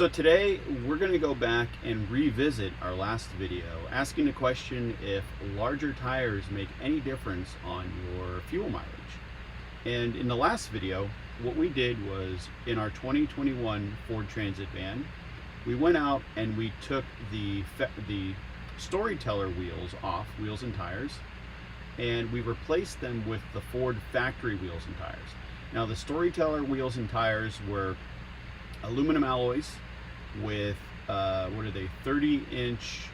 So today we're going to go back and revisit our last video, asking the question if larger tires make any difference on your fuel mileage. And in the last video, what we did was in our 2021 Ford Transit van, we went out and we took the Storyteller wheels off, wheels and tires, and we replaced them with the Ford factory wheels and tires. Now the Storyteller wheels and tires were aluminum alloys with 30-inch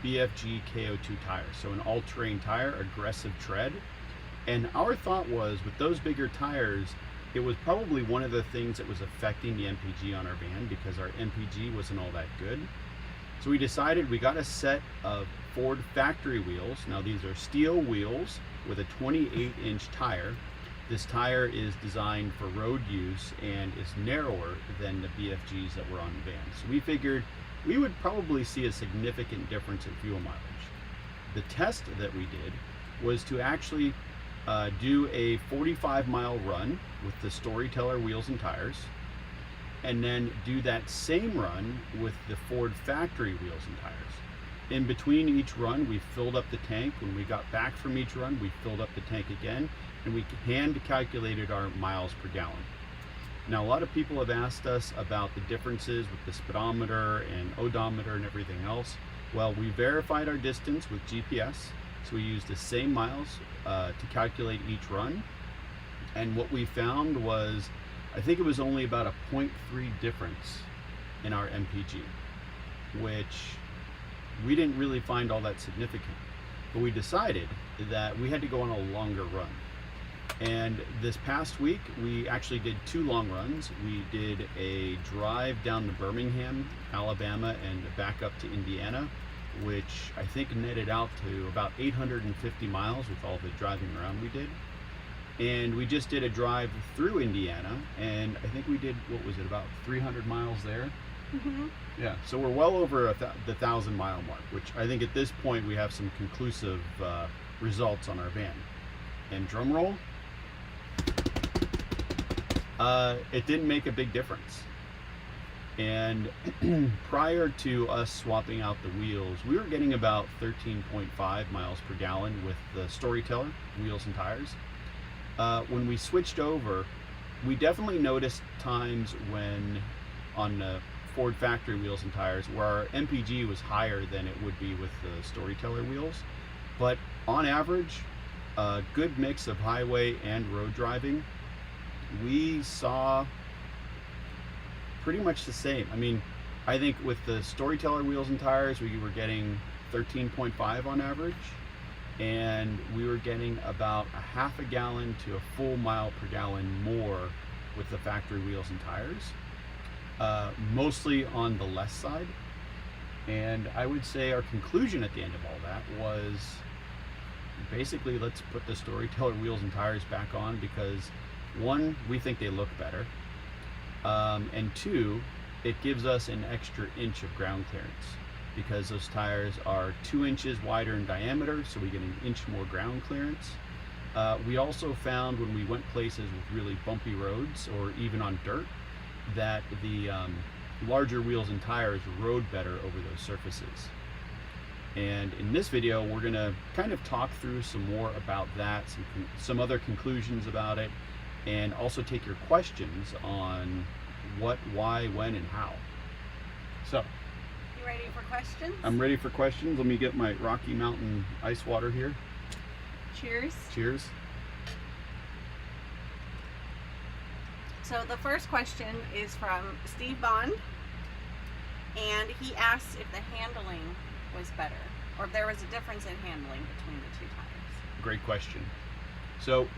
BFG KO2 tires, so an all-terrain tire, aggressive tread. And our thought was, with those bigger tires, it was probably one of the things that was affecting the MPG on our van, because our MPG wasn't all that good. So we decided we got a set of Ford factory wheels. Now these are steel wheels with a 28-inch tire. This tire is designed for road use and is narrower than the BFGs that were on the van. So we figured we would probably see a significant difference in fuel mileage. The test that we did was to actually do a 45-mile run with the Storyteller wheels and tires, and then do that same run with the Ford factory wheels and tires. In between each run, we filled up the tank. When we got back from each run, we filled up the tank again, and we hand calculated our miles per gallon. Now, a lot of people have asked us about the differences with the speedometer and odometer and everything else. Well, we verified our distance with GPS, so we used the same miles to calculate each run. And what we found was, I think it was only about a 0.3 difference in our MPG, which we didn't really find all that significant. But we decided that we had to go on a longer run. And this past week, we actually did 2 long runs. We did a drive down to Birmingham, Alabama, and back up to Indiana, which I think netted out to about 850 miles with all the driving around we did. And we just did a drive through Indiana, and I think we did, what was it, about 300 miles there? Mm-hmm. Yeah, so we're well over the 1,000-mile mark, which I think at this point we have some conclusive results on our van. And drum roll, it didn't make a big difference. And prior to us swapping out the wheels, we were getting about 13.5 miles per gallon with the Storyteller wheels and tires. When we switched over, we definitely noticed times when on the Ford factory wheels and tires where our MPG was higher than it would be with the Storyteller wheels. But on average, a good mix of highway and road driving, we saw pretty much the same. I mean, I think with the Storyteller wheels and tires, we were getting 13.5 on average, and we were getting about a half a gallon to a full mile per gallon more with the factory wheels and tires, mostly on the less side. And I would say our conclusion at the end of all that was basically, let's put the Storyteller wheels and tires back on, because 1, we think they look better, and 2, it gives us an extra inch of ground clearance, because those tires are 2 inches wider in diameter, so we get an inch more ground clearance. We also found when we went places with really bumpy roads or even on dirt that the larger wheels and tires rode better over those surfaces. And in this video, we're going to kind of talk through some more about that, some other conclusions about it, and also take your questions on what, why, when, and how. So, you ready for questions? I'm ready for questions. Let me get my Rocky Mountain ice water here. Cheers. Cheers. So the first question is from Steve Bond, and he asks if the handling was better, or if there was a difference in handling between the 2 tires. Great question. So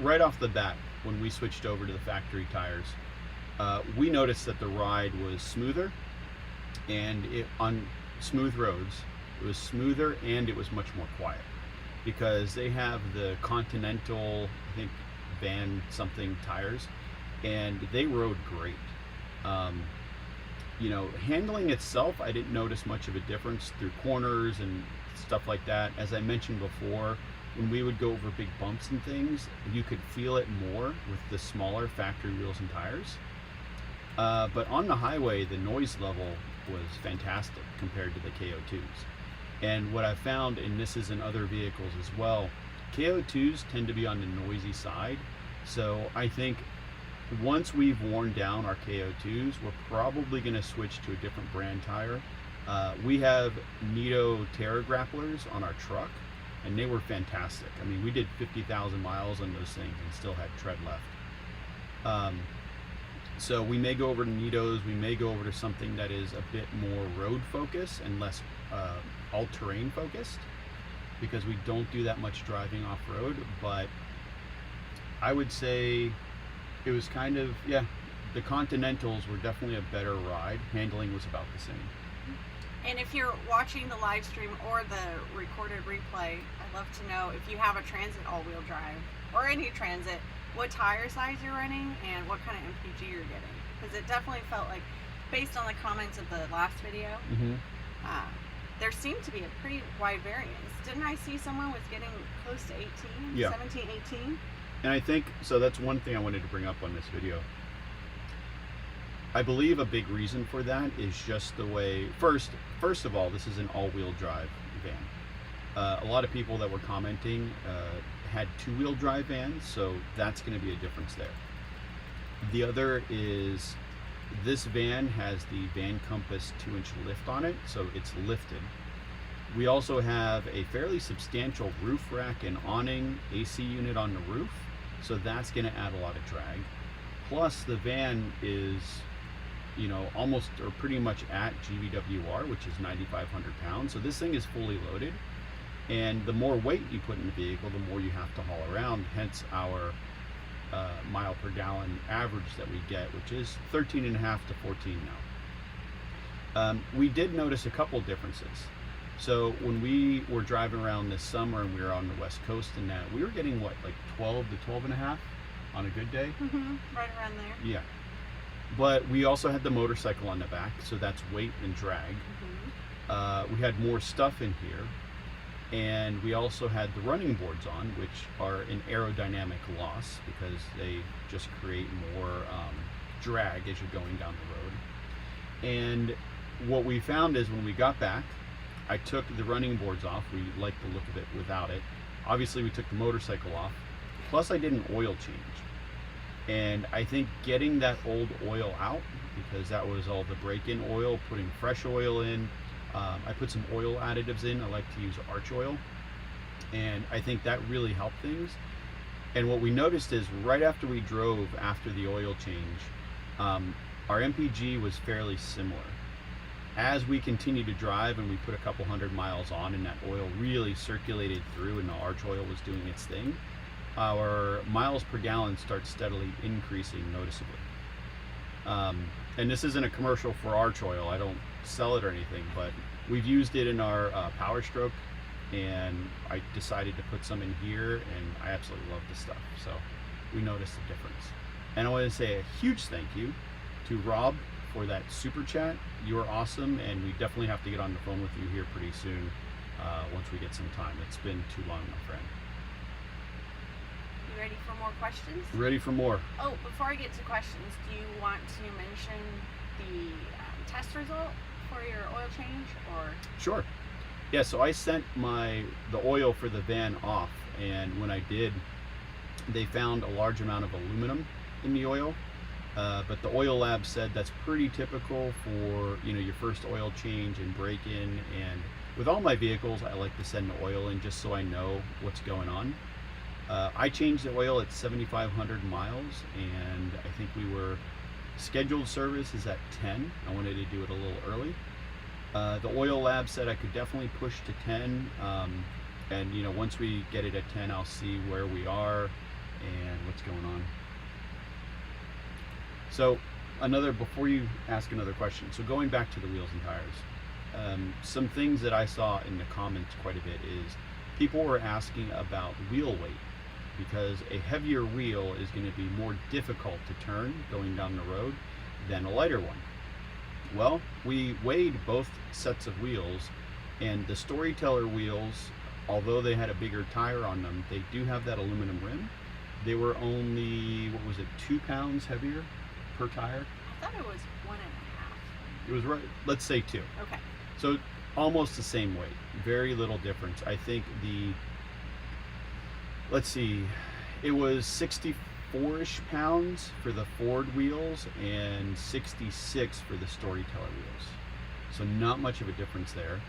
right off the bat, when we switched over to the factory tires, we noticed that the ride was smoother, and on smooth roads, it was smoother, and it was much more quiet, because they have the Continental, I think, van something tires, and they rode great. You know, handling itself, I didn't notice much of a difference through corners and stuff like that. As I mentioned before, when we would go over big bumps and things, you could feel it more with the smaller factory wheels and tires. But on the highway, the noise level was fantastic compared to the KO2s. And what I found, and this is in other vehicles as well, KO2s tend to be on the noisy side. So I think once we've worn down our KO2s, we're probably going to switch to a different brand tire. We have Nito Terra grapplers on our truck, and they were fantastic. I mean, we did 50,000 miles on those things and still had tread left. So we may go over to Nito's, we may go over to something that is a bit more road focused and less all-terrain focused, because we don't do that much driving off-road. But I would say it was kind of, yeah, the Continentals were definitely a better ride. Handling was about the same. And if you're watching the live stream or the recorded replay, I'd love to know if you have a Transit all-wheel drive or any Transit, what tire size you're running and what kind of MPG you're getting. Because it definitely felt like, based on the comments of the last video, there seemed to be a pretty wide variance. Didn't I see someone was getting close to 18, Yeah. 17, 18? And I think, so that's one thing I wanted to bring up on this video. I believe a big reason for that is just the way, first of all, this is an all-wheel drive van. A lot of people that were commenting had two-wheel drive vans, so that's going to be a difference there. The other is this van has the Van Compass 2-inch lift on it, so it's lifted. We also have a fairly substantial roof rack and awning AC unit on the roof, so that's going to add a lot of drag. Plus the van is, you know, almost or pretty much at GVWR, which is 9,500 pounds. So this thing is fully loaded, and the more weight you put in the vehicle, the more you have to haul around, hence our mile per gallon average that we get, which is 13.5 to 14 now. We did notice a couple differences. So when we were driving around this summer and we were on the West Coast and that, we were getting what, like 12 to 12.5 on a good day? Right around there. Yeah. But we also had the motorcycle on the back, so that's weight and drag. We had more stuff in here, and we also had the running boards on, which are an aerodynamic loss because they just create more drag as you're going down the road. And what we found is when we got back, I took the running boards off. We liked the look of it without it. Obviously we took the motorcycle off, plus I did an oil change. And I think getting that old oil out, because that was all the break-in oil, putting fresh oil in, I put some oil additives in. I like to use arch oil, and I think that really helped things. And what we noticed is right after we drove, after the oil change, our MPG was fairly similar. As we continued to drive and we put a couple hundred miles on and that oil really circulated through and the arch oil was doing its thing, our miles per gallon starts steadily increasing noticeably. And this isn't a commercial for arch oil. I don't sell it or anything, but we've used it in our Power Stroke, and I decided to put some in here, and I absolutely love the stuff. So we noticed the difference. And I want to say a huge thank you to Rob for that super chat. You are awesome, and we definitely have to get on the phone with you here pretty soon once we get some time. It's been too long, my friend. You ready for more questions? Ready for more. Oh, before I get to questions, do you want to mention the test result for your oil change, or? Sure. Yeah, so I sent the oil for the van off, and when I did, they found a large amount of aluminum in the oil. But the oil lab said that's pretty typical for, you know, your first oil change and break-in. And with all my vehicles, I like to send the oil in just so I know what's going on. I changed the oil at 7,500 miles, and I think we were scheduled service is at 10. I wanted to do it a little early. The oil lab said I could definitely push to 10, and you know, once we get it at 10, I'll see where we are and what's going on. So before you ask another question, so going back to the wheels and tires, some things that I saw in the comments quite a bit is people were asking about wheel weight, because a heavier wheel is going to be more difficult to turn going down the road than a lighter one. Well, we weighed both sets of wheels, and the Storyteller wheels, although they had a bigger tire on them, they do have that aluminum rim. They were only, 2 pounds heavier per tire. I thought it was 1.5. It was right. Let's say 2. Okay. So almost the same weight. Very little difference. I think let's see, it was 64-ish pounds for the Ford wheels and 66 for the Storyteller wheels. So not much of a difference there.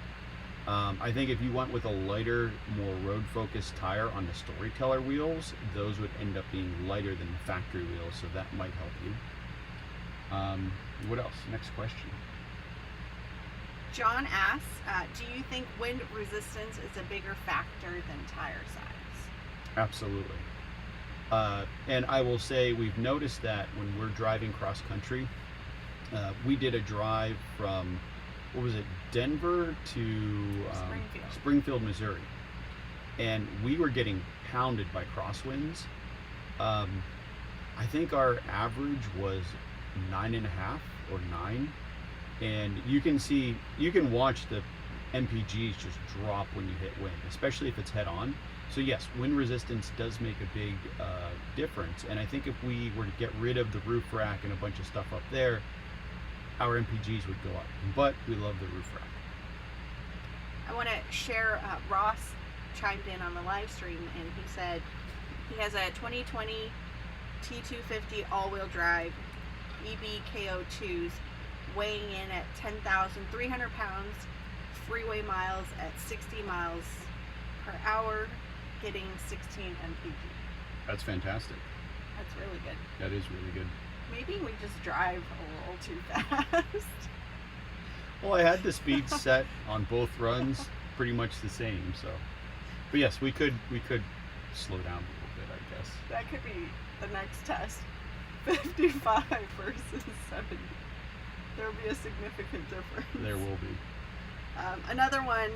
I think if you went with a lighter, more road-focused tire on the Storyteller wheels, those would end up being lighter than the factory wheels, so that might help you. What else? Next question. John asks, do you think wind resistance is a bigger factor than tire size? Absolutely. And I will say we've noticed that when we're driving cross country, we did a drive from, what was it, Denver to Springfield, Missouri. And we were getting pounded by crosswinds. I think our average was 9.5 or 9. And you can watch the MPGs just drop when you hit wind, especially if it's head on. So yes, wind resistance does make a big difference. And I think if we were to get rid of the roof rack and a bunch of stuff up there, our MPGs would go up. But we love the roof rack. I want to share, Ross chimed in on the live stream and he said he has a 2020 T250 all-wheel drive EBKO2s weighing in at 10,300 pounds, freeway miles at 60 miles per hour, getting 16 MPG. That's fantastic. That's really good. That is really good. Maybe we just drive a little too fast. Well, I had the speed set on both runs pretty much the same, so. But yes, we could slow down a little bit, I guess. That could be the next test. 55 versus 70. There will be a significant difference. There will be. Another one,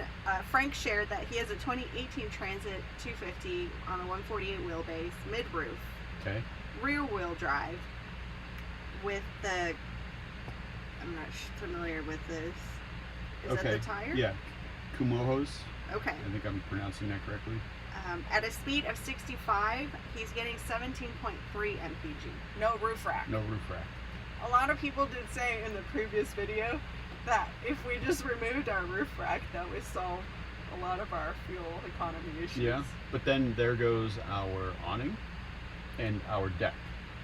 Frank shared that he has a 2018 Transit 250 on a 148 wheelbase, mid-roof, Okay. rear-wheel drive, with the, I'm not familiar with this. Is that the tire? Yeah. Kumohos. Okay. I think I'm pronouncing that correctly. At a speed of 65, he's getting 17.3 MPG. No roof rack. No roof rack. A lot of people did say in the previous video that if we just removed our roof rack, that would solve a lot of our fuel economy issues. Yeah, but then there goes our awning and our deck.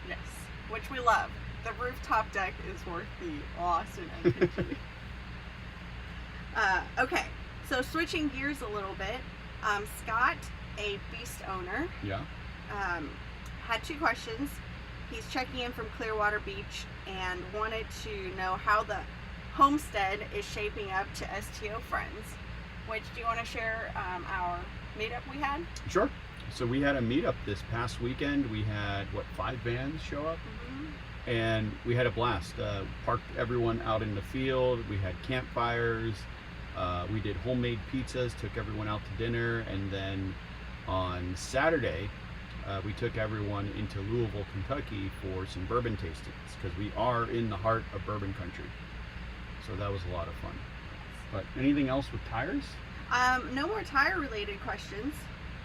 Yes, which we love. The rooftop deck is worth the loss in MPG. Okay, so switching gears a little bit, Scott, a beast owner, had 2 questions. He's checking in from Clearwater Beach and wanted to know how the homestead is shaping up to STO friends. Which, do you want to share our meetup we had? Sure. So we had a meetup this past weekend. We had, 5 vans show up? Mm-hmm. And we had a blast. Parked everyone out in the field. We had campfires. We did homemade pizzas, took everyone out to dinner. And then on Saturday, we took everyone into Louisville, Kentucky for some bourbon tastings because we are in the heart of bourbon country. So that was a lot of fun. But anything else with tires? No more tire related questions.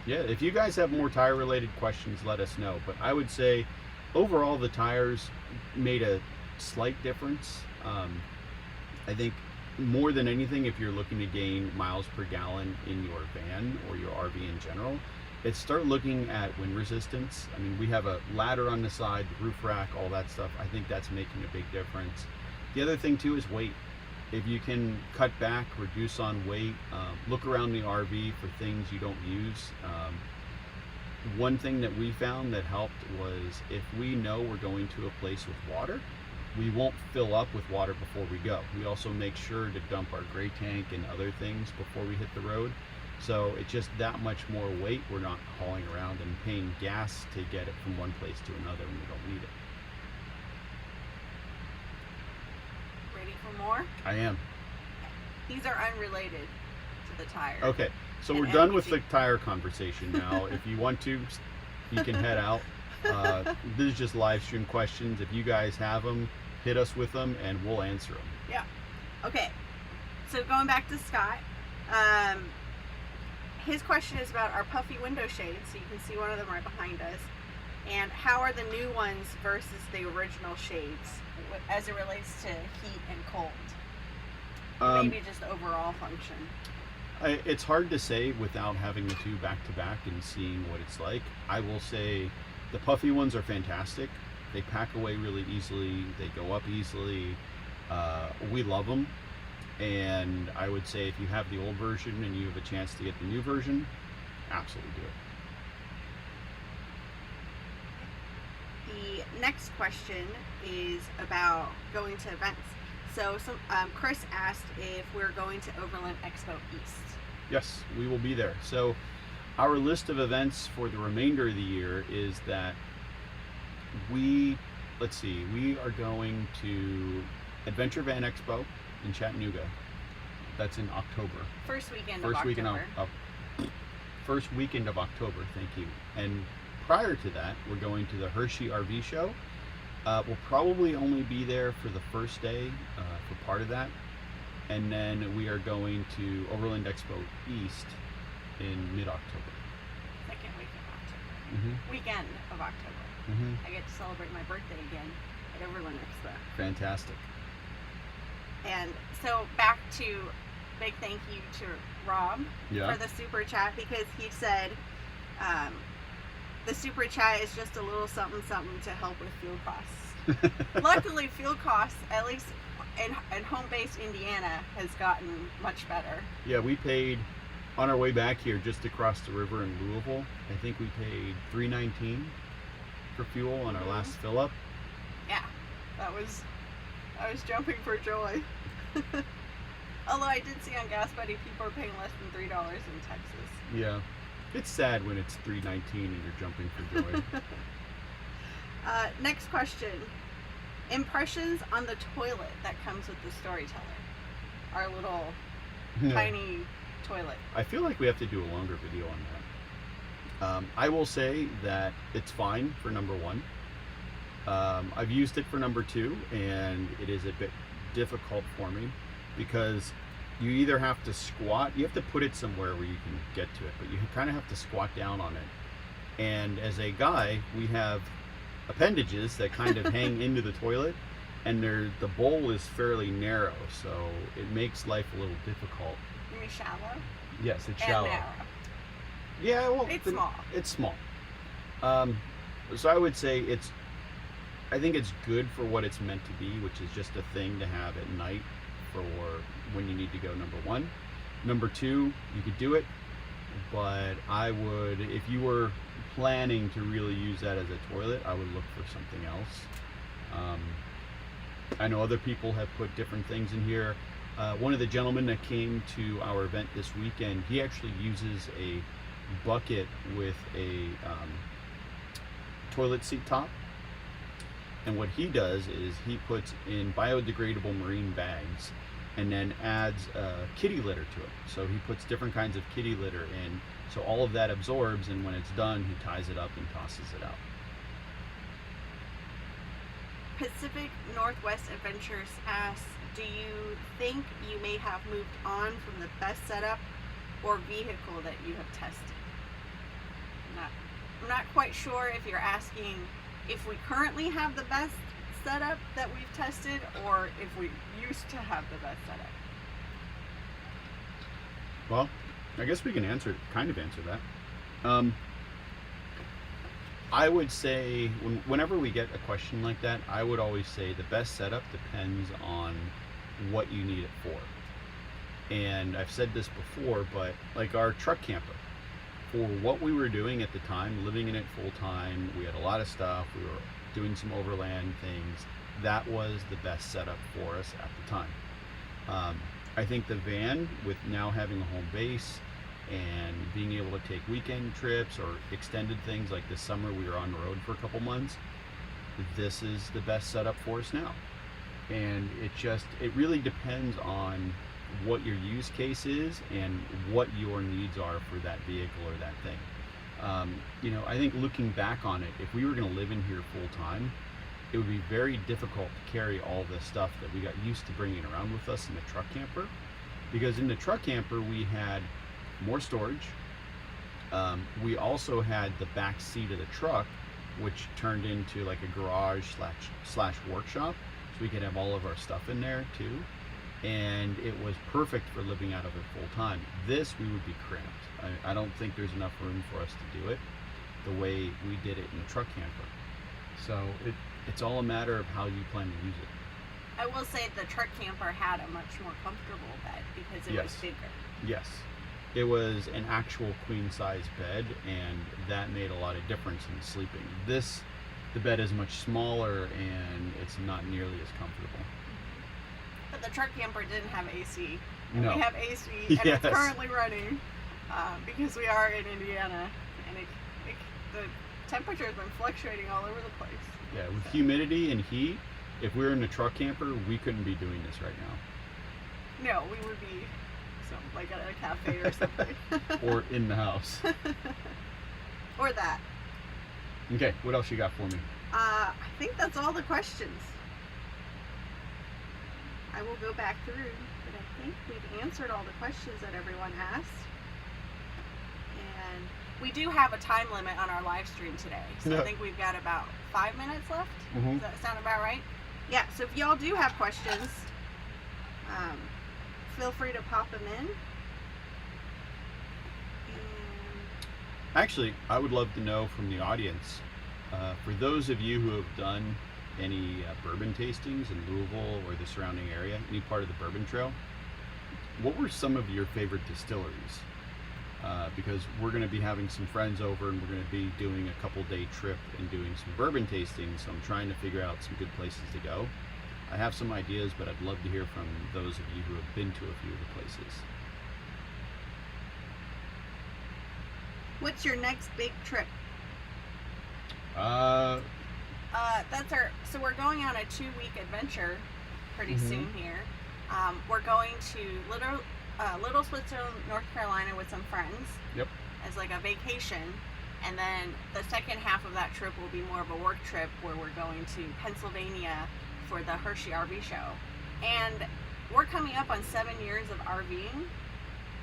Yeah, if you guys have more tire related questions, let us know. But I would say overall the tires made a slight difference. I think more than anything, if you're looking to gain miles per gallon in your van or your RV in general, it's start looking at wind resistance. I mean, we have a ladder on the side, the roof rack, all that stuff. I think that's making a big difference. The other thing too is weight. If you can cut back, reduce on weight, look around the RV for things you don't use. One thing that we found that helped was if we know we're going to a place with water, we won't fill up with water before we go. We also make sure to dump our gray tank and other things before we hit the road. So it's just that much more weight. We're not hauling around and paying gas to get it from one place to another when we don't need it. Ready for more? I am. These are unrelated to the tire. Okay, so we're done with the tire conversation now. If you want to, you can head out. This is just live stream questions. If you guys have them, hit us with them and we'll answer them. Yeah. Okay. So going back to Scott, his question is about our puffy window shades. So you can see one of them right behind us. And how are the new ones versus the original shades as it relates to heat and cold? Um, Maybe just overall function. it's hard to say without having the two back to back and seeing what it's like. I will say the puffy ones are fantastic. They pack away really easily. They go up easily. We love them. And I would say if you have the old version and you have a chance to get the new version, absolutely do it. The next question is about going to events. So Chris asked if we're going to Overland Expo East. Yes, we will be there. So our list of events for the remainder of the year is that we are going to Adventure Van Expo in Chattanooga. That's in October. First weekend of October. First weekend of October, thank you. And prior to that, we're going to the Hershey RV Show. We'll probably only be there for the first day, for part of that. And then we are going to Overland Expo East in mid-October. Second week of October. Mm-hmm. Weekend of October. Mm-hmm. I get to celebrate my birthday again at Overland Expo. Fantastic. And so back to big thank you to Rob Yeah. for the super chat, because he said the super chat is just a little something to help with fuel costs. Luckily, fuel costs, at least in home base Indiana, has gotten much better. Yeah, we paid on our way back here just across the river in Louisville. I think we paid $3.19 for fuel on our last fill up. Yeah, I was jumping for joy. Although I did see on Gas Buddy people are paying less than $3 in Texas. Yeah, it's sad when it's $3.19 and you're jumping for joy. Next question. Impressions on the toilet that comes with the Storyteller. Our little tiny toilet. I feel like we have to do a longer video on that. I will say that it's fine for number one. I've used it for number two, and it is a bit difficult for me because you either have to squat, you have to put it somewhere where you can get to it, but you kind of have to squat down on it. And as a guy, we have appendages that kind of hang into the toilet, and the bowl is fairly narrow, so it makes life a little difficult. You mean shallow? Yes, it's And shallow. narrow. Yeah, well, It's small. It's small. So I would say I think it's good for what it's meant to be, which is just a thing to have at night for when you need to go, number one. Number two, you could do it, but I would, if you were planning to really use that as a toilet, I would look for something else. I know other people have put different things in here. One of the gentlemen that came to our event this weekend, he actually uses a bucket with a toilet seat top. And what he does is he puts in biodegradable marine bags and then adds kitty litter to it. So he puts different kinds of kitty litter in, so all of that absorbs, and when it's done, he ties it up and tosses it out. Pacific Northwest Adventures asks, do you think you may have moved on from the best setup or vehicle that you have tested? I'm not quite sure if you're asking if we currently have the best setup that we've tested, or if we used to have the best setup. Well, I guess we can kind of answer that. I would say whenever we get a question like that, I would always say the best setup depends on what you need it for. And I've said this before, but like our truck camper, for what we were doing at the time, living in it full time, we had a lot of stuff, we were doing some overland things, that was the best setup for us at the time. I think the van, with now having a home base and being able to take weekend trips or extended things, like this summer we were on the road for a couple months, this is the best setup for us now. And it really depends on what your use case is and what your needs are for that vehicle or that thing. I think looking back on it, if we were going to live in here full time, it would be very difficult to carry all the stuff that we got used to bringing around with us in the truck camper, because in the truck camper we had more storage. We also had the back seat of the truck, which turned into like a garage slash workshop. so we could have all of our stuff in there too. And it was perfect for living out of it full time. This, we would be cramped. I don't think there's enough room for us to do it the way we did it in the truck camper. So it's all a matter of how you plan to use it. I will say the truck camper had a much more comfortable bed because it was bigger. Yes. It was an actual queen size bed, and that made a lot of difference in sleeping. The bed is much smaller and it's not nearly as comfortable. But the truck camper didn't have AC. No. We have AC, and it's currently running because we are in Indiana, and the temperature has been fluctuating all over the place. Yeah, with humidity and heat, if we were in a truck camper, we couldn't be doing this right now. No, we would be like at a cafe or something. Or in the house. Or that. Okay, what else you got for me? I think that's all the questions. I will go back through, but I think we've answered all the questions that everyone asked. And we do have a time limit on our live stream today, so I think we've got about 5 minutes left. Does that sound about right? Yeah, so if y'all do have questions, feel free to pop them in. Actually, I would love to know from the audience, for those of you who have done any bourbon tastings in Louisville or the surrounding area, any part of the Bourbon Trail, what were some of your favorite distilleries? Because we're going to be having some friends over and we're going to be doing a couple-day trip and doing some bourbon tastings, so I'm trying to figure out some good places to go. I have some ideas, but I'd love to hear from those of you who have been to a few of the places. What's your next big trip? So we're going on a 2-week adventure pretty soon here. We're going to Little Switzerland, North Carolina with some friends. Yep. As like a vacation. And then the second half of that trip will be more of a work trip where we're going to Pennsylvania for the Hershey RV show. And we're coming up on 7 years of RVing.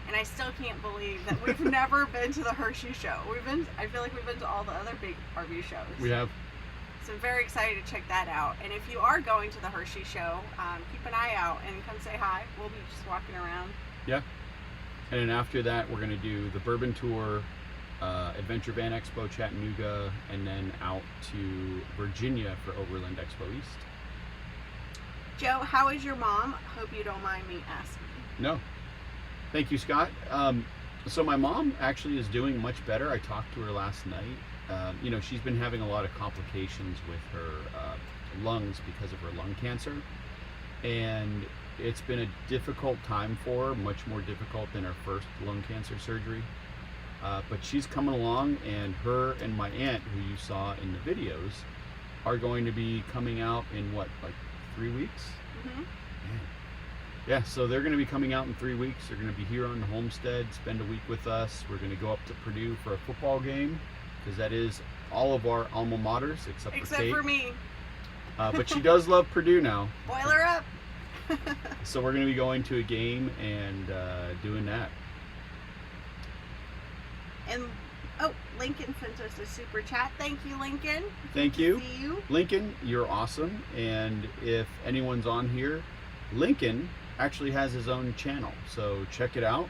And I still can't believe that we've never been to the Hershey show. I feel like we've been to all the other big RV shows. We have. So I'm very excited to check that out. And if you are going to the Hershey show, keep an eye out and come say hi. We'll be just walking around. Yeah. And then after that, we're going to do the Bourbon Tour, Adventure Van Expo Chattanooga, and then out to Virginia for Overland Expo East. Joe, how is your mom? Hope you don't mind me asking. No. Thank you, Scott. So my mom actually is doing much better. I talked to her last night. She's been having a lot of complications with her lungs because of her lung cancer. And it's been a difficult time for her, much more difficult than her first lung cancer surgery. But she's coming along, and her and my aunt, who you saw in the videos, are going to be coming out in 3 weeks? Mm-hmm. Yeah, so they're going to be coming out in 3 weeks. They're going to be here on the homestead, spend a week with us. We're going to go up to Purdue for a football game, because that is all of our alma maters, except for Kate. For me. But she does love Purdue now. Boil her up. So we're going to be going to a game and doing that. And Lincoln sent us a super chat. Thank you, Lincoln. Thank you. See you. Lincoln, you're awesome. And if anyone's on here, Lincoln actually has his own channel, so check it out.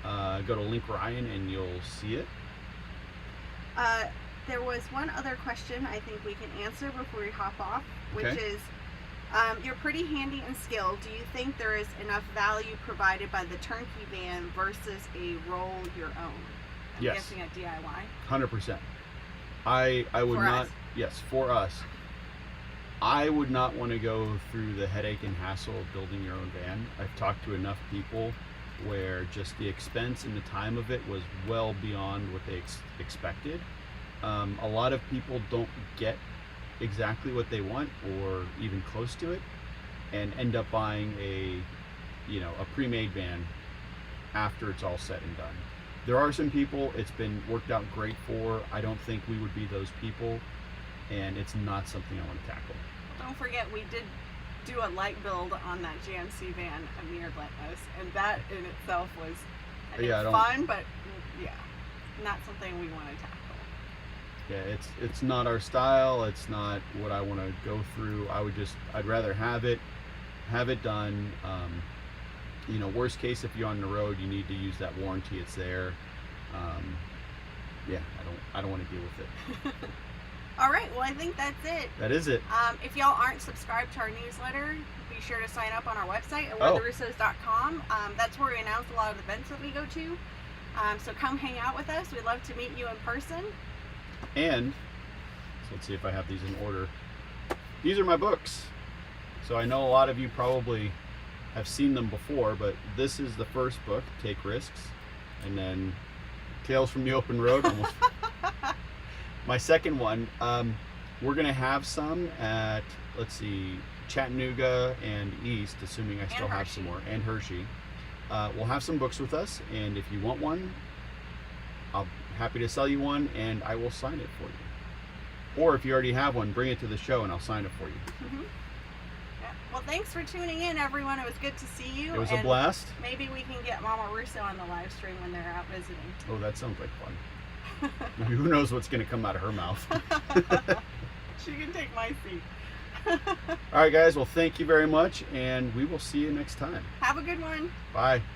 Go to Link Ryan and you'll see it. There was one other question I think we can answer before we hop off, which is, you're pretty handy and skilled. Do you think there is enough value provided by the turnkey van versus a roll your own? I'm Yes. guessing at DIY. 100%. I would For not. us. Yes, for us. I would not want to go through the headache and hassle of building your own van. I've talked to enough people where just the expense and the time of it was well beyond what they expected. A lot of people don't get exactly what they want or even close to it, and end up buying a pre-made van after it's all said and done. There are some people it's been worked out great for. I don't think we would be those people, and it's not something I want to tackle. Don't forget, we did do a light build on that GMC van Amir lent us, and that in itself was fun, but not something we want to tackle. Yeah, it's not our style. It's not what I want to go through. I'd rather have it done. You know, worst case, if you're on the road, you need to use that warranty. It's there. Yeah, I don't want to deal with it. All right, well, I think that's it. That is it. If y'all aren't subscribed to our newsletter, be sure to sign up on our website at Oh. we'therussos.com. That's where we announce a lot of the events that we go to. So come hang out with us. We'd love to meet you in person. And so let's see if I have these in order. These are my books. So I know a lot of you probably have seen them before, but this is the first book, Take Risks, and then Tales from the Open Road. Almost. My second one, we're gonna have some at, let's see, Chattanooga and East, assuming I still have some more, and Hershey. We'll have some books with us, and if you want one, I'll be happy to sell you one, and I will sign it for you. Or if you already have one, bring it to the show, and I'll sign it for you. Mm-hmm. Yeah. Well, thanks for tuning in, everyone. It was good to see you. It was a blast. Maybe we can get Mama Russo on the live stream when they're out visiting. Oh, that sounds like fun. Who knows what's going to come out of her mouth. She can take my seat. All right, guys. Well, thank you very much, and we will see you next time. Have a good one. Bye.